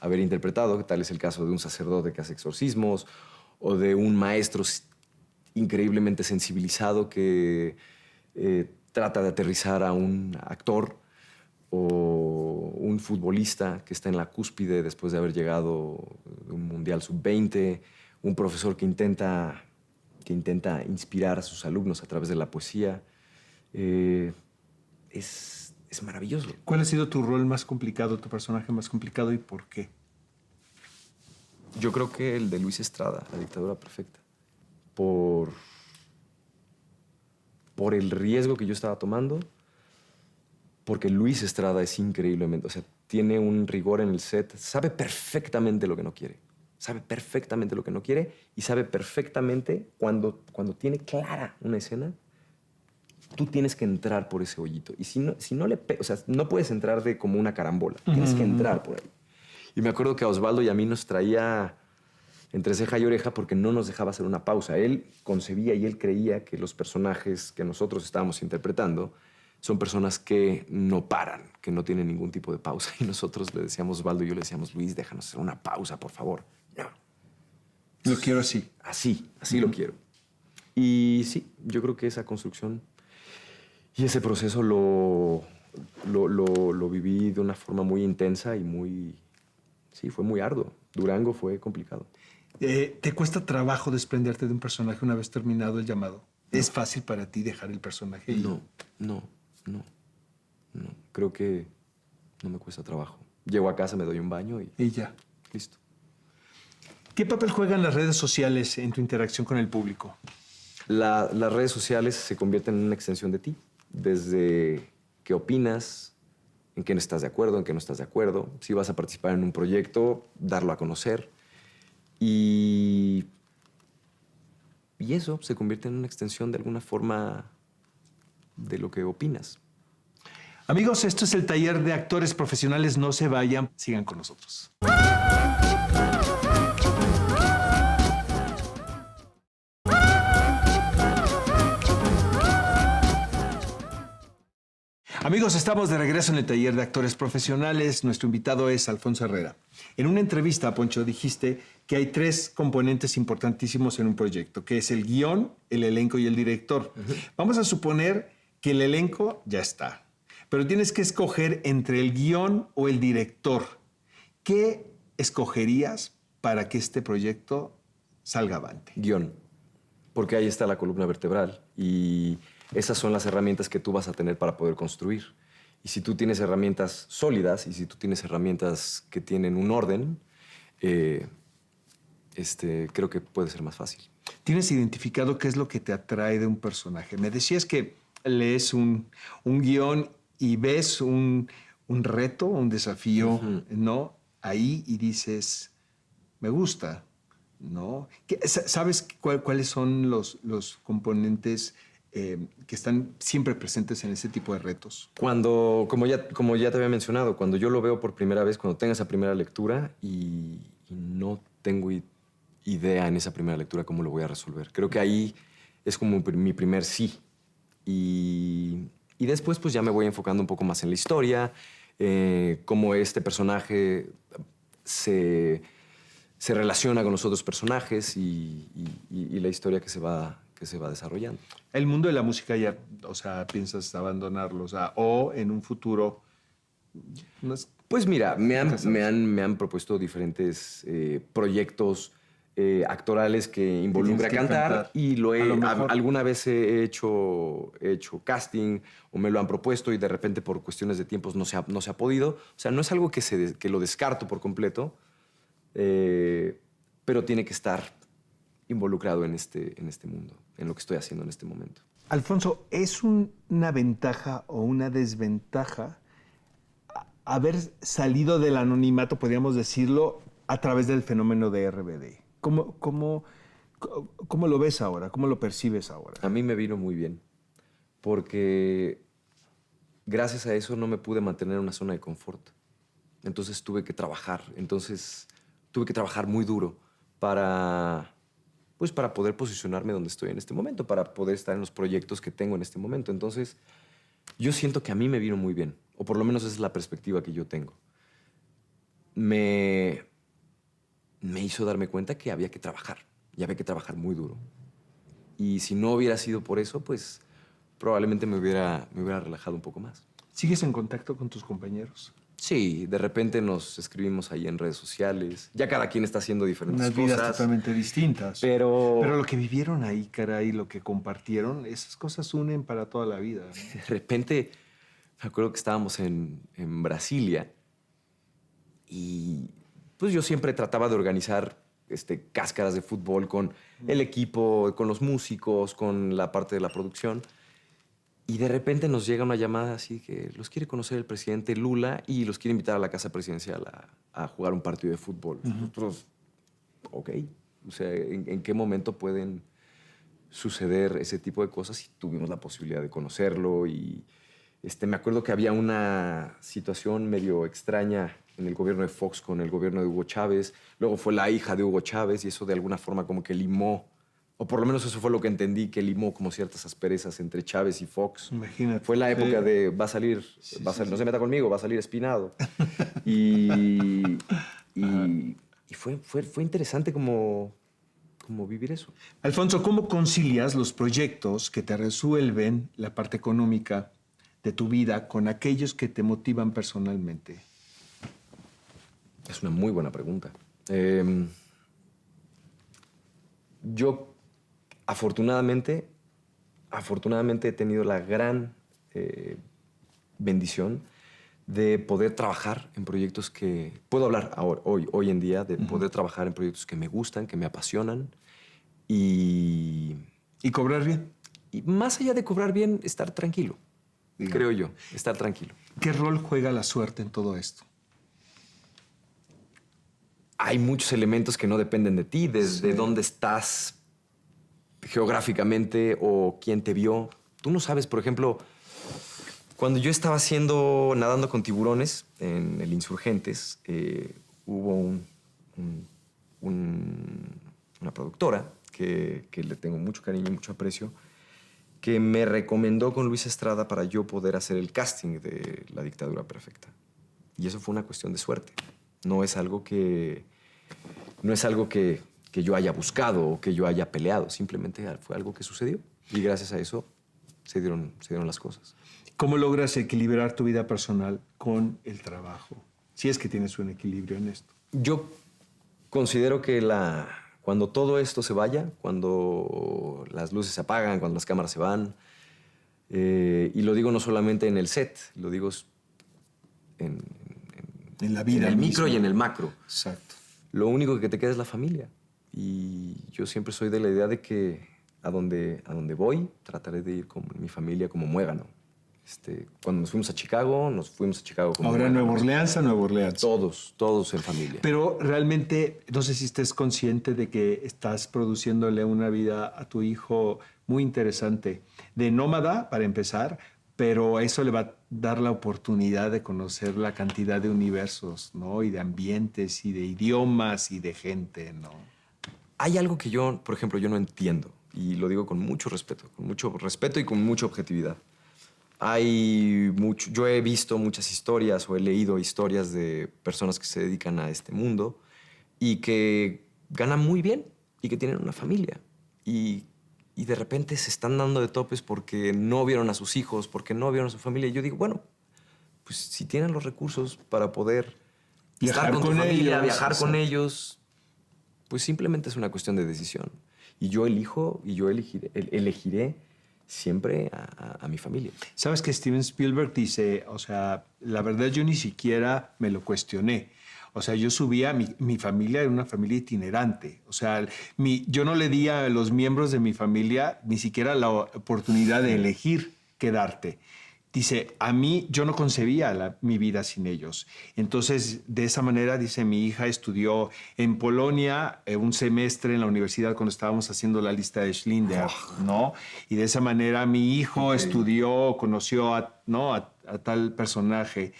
haber interpretado, tal es el caso de un sacerdote que hace exorcismos, o de un maestro increíblemente sensibilizado que trata de aterrizar a un actor, o un futbolista que está en la cúspide después de haber llegado de un Mundial Sub-20, un profesor que intenta inspirar a sus alumnos a través de la poesía. Es maravilloso. ¿Cuál ha sido tu rol más complicado, tu personaje más complicado y por qué? Yo creo que el de Luis Estrada, La dictadura perfecta. Por el riesgo que yo estaba tomando, porque Luis Estrada es increíblemente, o sea, tiene un rigor en el set, sabe perfectamente lo que no quiere. Sabe perfectamente lo que no quiere y sabe perfectamente cuando tiene clara una escena, tú tienes que entrar por ese hoyito. Y si no o sea, no puedes entrar de como una carambola, tienes que entrar por ahí. Y me acuerdo que a Osvaldo y a mí nos traía entre ceja y oreja porque no nos dejaba hacer una pausa. Él concebía y él creía que los personajes que nosotros estábamos interpretando son personas que no paran, que no tienen ningún tipo de pausa. Y nosotros le decíamos, Osvaldo y yo le decíamos, Luis, déjanos hacer una pausa, por favor. No. Lo quiero así. Así lo quiero. Y sí, yo creo que esa construcción y ese proceso lo viví de una forma muy intensa y sí, fue muy arduo. Durango fue complicado. ¿Te cuesta trabajo desprenderte de un personaje una vez terminado el llamado? No. ¿Es fácil para ti dejar el personaje? No. Creo que no me cuesta trabajo. Llego a casa, me doy un baño y ya. Listo. ¿Qué papel juegan las redes sociales en tu interacción con el público? Las redes sociales se convierten en una extensión de ti. Desde qué opinas, en qué no estás de acuerdo, en qué no estás de acuerdo. Si vas a participar en un proyecto, darlo a conocer. Y eso se convierte en una extensión de alguna forma de lo que opinas. Amigos, esto es el taller de actores profesionales. No se vayan, sigan con nosotros. Amigos, estamos de regreso en el taller de actores profesionales. Nuestro invitado es Alfonso Herrera. En una entrevista, Poncho, dijiste que hay 3 componentes importantísimos en un proyecto, que es el guión, el elenco y el director. Vamos a suponer que el elenco ya está, pero tienes que escoger entre el guión o el director. ¿Qué escogerías para que este proyecto salga avante? Guión, porque ahí está la columna vertebral y esas son las herramientas que tú vas a tener para poder construir. Y si tú tienes herramientas sólidas y si tú tienes herramientas que tienen un orden, creo que puede ser más fácil. ¿Tienes identificado qué es lo que te atrae de un personaje? Me decías que lees un guión y ves un reto, un desafío, ¿no? Ahí y dices, me gusta, ¿no? ¿Sabes cuáles son los componentes que están siempre presentes en ese tipo de retos? Como ya te había mencionado, cuando yo lo veo por primera vez, cuando tengo esa primera lectura y no tengo idea en esa primera lectura cómo lo voy a resolver. Creo que ahí es como mi primer sí. Y después pues ya me voy enfocando un poco más en la historia, cómo este personaje se relaciona con los otros personajes y la historia que se va desarrollando. El mundo de la música ya, o sea, piensas abandonarlo, o sea, o en un futuro... no es- Pues mira, me Nunca sabes. me han propuesto diferentes proyectos actorales que involucra tienes que cantar, cantar. y A lo mejor. alguna vez he hecho casting o me lo han propuesto y de repente por cuestiones de tiempos no se ha podido. O sea, no es algo que lo descarto por completo, pero tiene que estar involucrado en este mundo, en lo que estoy haciendo en este momento. Alfonso, ¿es una ventaja o una desventaja haber salido del anonimato, podríamos decirlo, a través del fenómeno de RBD? ¿Cómo lo ves ahora? ¿Cómo lo percibes ahora? A mí me vino muy bien, porque gracias a eso no me pude mantener en una zona de confort. Entonces tuve que trabajar. Tuve que trabajar muy duro para poder posicionarme donde estoy en este momento, para poder estar en los proyectos que tengo en este momento. Entonces, yo siento que a mí me vino muy bien, o por lo menos esa es la perspectiva que yo tengo. Me hizo darme cuenta que había que trabajar, y había que trabajar muy duro. Y si no hubiera sido por eso, pues probablemente me hubiera relajado un poco más. ¿Sigues en contacto con tus compañeros? Sí, de repente nos escribimos ahí en redes sociales. Ya cada quien está haciendo diferentes Unas vidas cosas. totalmente distintas. Pero Pero lo que vivieron ahí, caray, lo que compartieron, esas cosas unen para toda la vida, ¿no? de repente me acuerdo que estábamos en Brasilia y pues yo siempre trataba de organizar cáscaras de fútbol con el equipo, con los músicos, con la parte de la producción. Y de repente nos llega una llamada así que los quiere conocer el presidente Lula y los quiere invitar a la casa presidencial a jugar un partido de fútbol. Nosotros, ok, o sea, ¿en qué momento pueden suceder ese tipo de cosas? Y tuvimos la posibilidad de conocerlo y me acuerdo que había una situación medio extraña en el gobierno de Fox con el gobierno de Hugo Chávez. Luego fue la hija de Hugo Chávez y eso de alguna forma como que limó, o por lo menos eso fue lo que entendí, que limó como ciertas asperezas entre Chávez y Fox. Imagínate. Fue la época Sí. de va a salir, no se meta conmigo, va a salir Espinado. Y, y fue interesante como vivir eso. Alfonso, ¿cómo concilias los proyectos que te resuelven la parte económica de tu vida con aquellos que te motivan personalmente? Es una muy buena pregunta. Yo, afortunadamente he tenido la gran bendición de poder trabajar en proyectos que... Puedo hablar ahora, hoy en día de poder trabajar en proyectos que me gustan, que me apasionan y ¿Y cobrar bien? más allá de cobrar bien, estar tranquilo, Diga. creo yo, estar tranquilo. ¿Qué rol juega la suerte en todo esto? Hay muchos elementos que no dependen de ti, desde Sí. dónde estás geográficamente o quién te vio. Tú no sabes, por ejemplo, cuando yo estaba nadando con tiburones en el Insurgentes, hubo una productora que le tengo mucho cariño y mucho aprecio, que me recomendó con Luis Estrada para yo poder hacer el casting de La Dictadura Perfecta. Y eso fue una cuestión de suerte. No es algo que yo haya buscado o que yo haya peleado. Simplemente fue algo que sucedió. Y gracias a eso se dieron las cosas. ¿Cómo logras equilibrar tu vida personal con el trabajo? Si es que tienes un equilibrio en esto. Yo considero que cuando todo esto se vaya, cuando las luces se apagan, cuando las cámaras se van, y lo digo no solamente en el set, lo digo en En la vida en el micro misma. y en el macro. Exacto. Lo único que te queda es la familia. Y yo siempre soy de la idea de que a donde voy, trataré de ir con mi familia como muégano. Cuando nos fuimos a Chicago como Ahora muégano. Nueva Orleans a Nueva Orleans. Todos en familia. Pero realmente, no sé si estés consciente de que estás produciéndole una vida a tu hijo muy interesante. De nómada, para empezar, pero eso le va a dar la oportunidad de conocer la cantidad de universos, ¿no? Y de ambientes, y de idiomas, y de gente, ¿no? Hay algo que yo, por ejemplo, yo no entiendo. Y lo digo con mucho respeto y con mucha objetividad. Hay mucho, yo he visto muchas historias o he leído historias de personas que se dedican a este mundo y que ganan muy bien y que tienen una familia. Y de repente se están dando de topes porque no vieron a sus hijos, porque no vieron a su familia. Y yo digo, bueno, pues si tienen los recursos para poder Viajar estar con tu con familia, ellos, viajar con exacto. ellos, pues simplemente es una cuestión de decisión. Y yo elijo y yo elegiré siempre a mi familia. Sabes que Steven Spielberg dice, o sea, la verdad yo ni siquiera me lo cuestioné. O sea, yo subía, mi familia era una familia itinerante. O sea, yo no le di a los miembros de mi familia ni siquiera la oportunidad de elegir quedarte. Dice, a mí yo no concebía mi vida sin ellos. Entonces, de esa manera, dice, mi hija estudió en Polonia un semestre en la universidad cuando estábamos haciendo la lista de Schindler, ¿no? Y de esa manera mi hijo estudió, conoció ¿no? a tal personaje.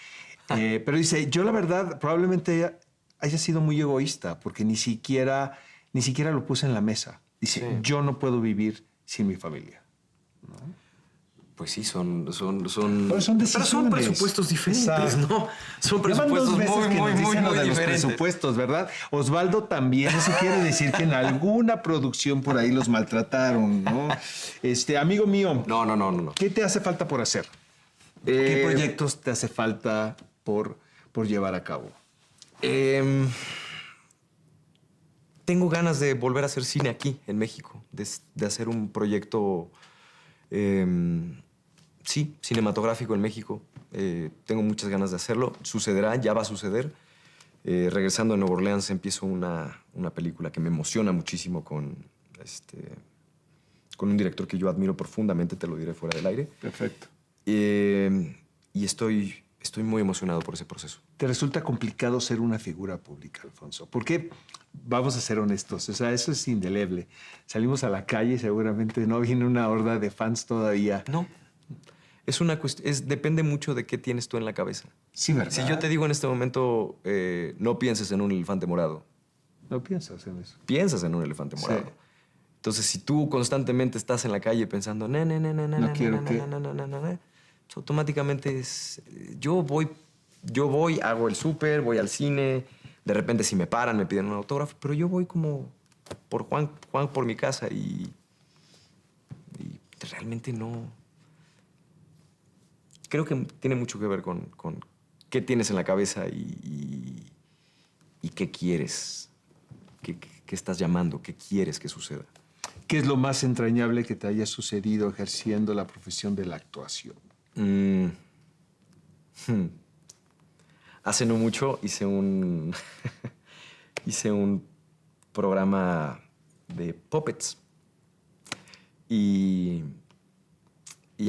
Pero dice, yo la verdad probablemente haya sido muy egoísta porque ni siquiera lo puse en la mesa. Dice, Sí. yo no puedo vivir sin mi familia. Pues sí, son Pero son pero son decisiones. presupuestos diferentes, Exacto. ¿no? Son Ya van presupuestos dos veces muy, que muy, nos muy, dicen lo muy de los diferentes. presupuestos, ¿verdad? Osvaldo también. Eso quiere decir que en alguna producción por ahí los maltrataron, ¿no? Amigo mío, No. ¿qué te hace falta por hacer? ¿Qué proyectos te hace falta por llevar a cabo? Tengo ganas de volver a hacer cine aquí, en México, de hacer un proyecto, sí, cinematográfico en México. Tengo muchas ganas de hacerlo. Sucederá, ya va a suceder. Regresando a Nueva Orleans, empiezo una película que me emociona muchísimo con un director que yo admiro profundamente, te lo diré fuera del aire. Perfecto. Y estoy muy emocionado por ese proceso. ¿Te resulta complicado ser una figura pública, Alfonso? Porque, vamos a ser honestos, o sea, eso es indeleble. Salimos a la calle y seguramente no viene una horda de fans todavía. No. Es una cuestión, depende mucho de qué tienes tú en la cabeza. Sí, ¿verdad? Si yo te digo en este momento, no pienses en un elefante morado, No piensas en eso. piensas en un elefante morado. Sí. Entonces, si tú constantemente estás en la calle pensando, No quiero que... pues automáticamente es... Yo voy, hago el súper, voy al cine, de repente si me paran, me piden un autógrafo, pero yo voy como por Juan por mi casa y realmente no... Creo que tiene mucho que ver con qué tienes en la cabeza y qué quieres, qué estás llamando, qué quieres que suceda. ¿Qué es lo más entrañable que te haya sucedido ejerciendo la profesión de la actuación? Hace no mucho hice un programa de puppets y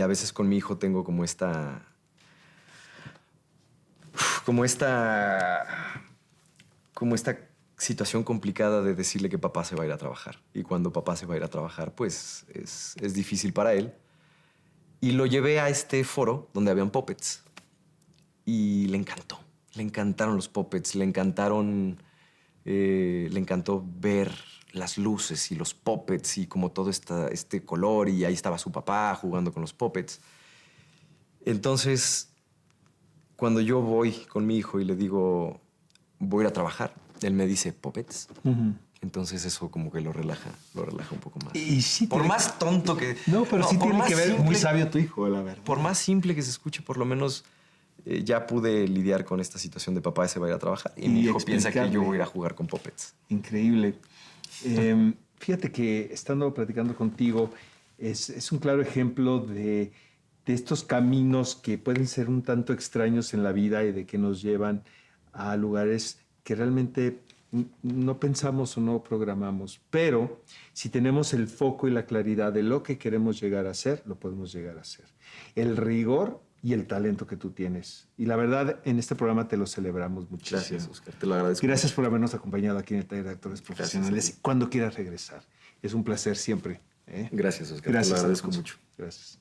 a veces con mi hijo tengo como esta situación complicada de decirle que papá se va a ir a trabajar. Y cuando papá se va a ir a trabajar, pues es difícil para él. Y lo llevé a este foro donde habían puppets. Y le encantó. Le encantaron los puppets, le encantó ver las luces y los puppets y como todo este color. Y ahí estaba su papá jugando con los puppets. Entonces, cuando yo voy con mi hijo y le digo, voy a ir a trabajar, él me dice, ¿puppets? Entonces eso como que lo relaja un poco más. Y sí por tiene- más tonto que... No, pero sí por tiene más que ver, muy simple- sabio tu hijo, la verdad. Por más simple que se escuche, por lo menos ya pude lidiar con esta situación de papá se va a ir a trabajar. Y mi hijo piensa que yo explicarle. voy a ir a jugar con puppets. Increíble. Fíjate que estando platicando contigo, es un claro ejemplo de estos caminos que pueden ser un tanto extraños en la vida y de que nos llevan a lugares que realmente no pensamos o no programamos. Pero si tenemos el foco y la claridad de lo que queremos llegar a ser, lo podemos llegar a ser. El rigor y el talento que tú tienes. Y la verdad, en este programa te lo celebramos muchísimo. Gracias, Oscar. Te lo agradezco. Gracias por habernos acompañado aquí en el Taller de Actores Profesionales. Cuando quieras regresar. Es un placer siempre. ¿eh? Gracias, Oscar. Gracias, Te lo agradezco Alfonso. mucho. Gracias.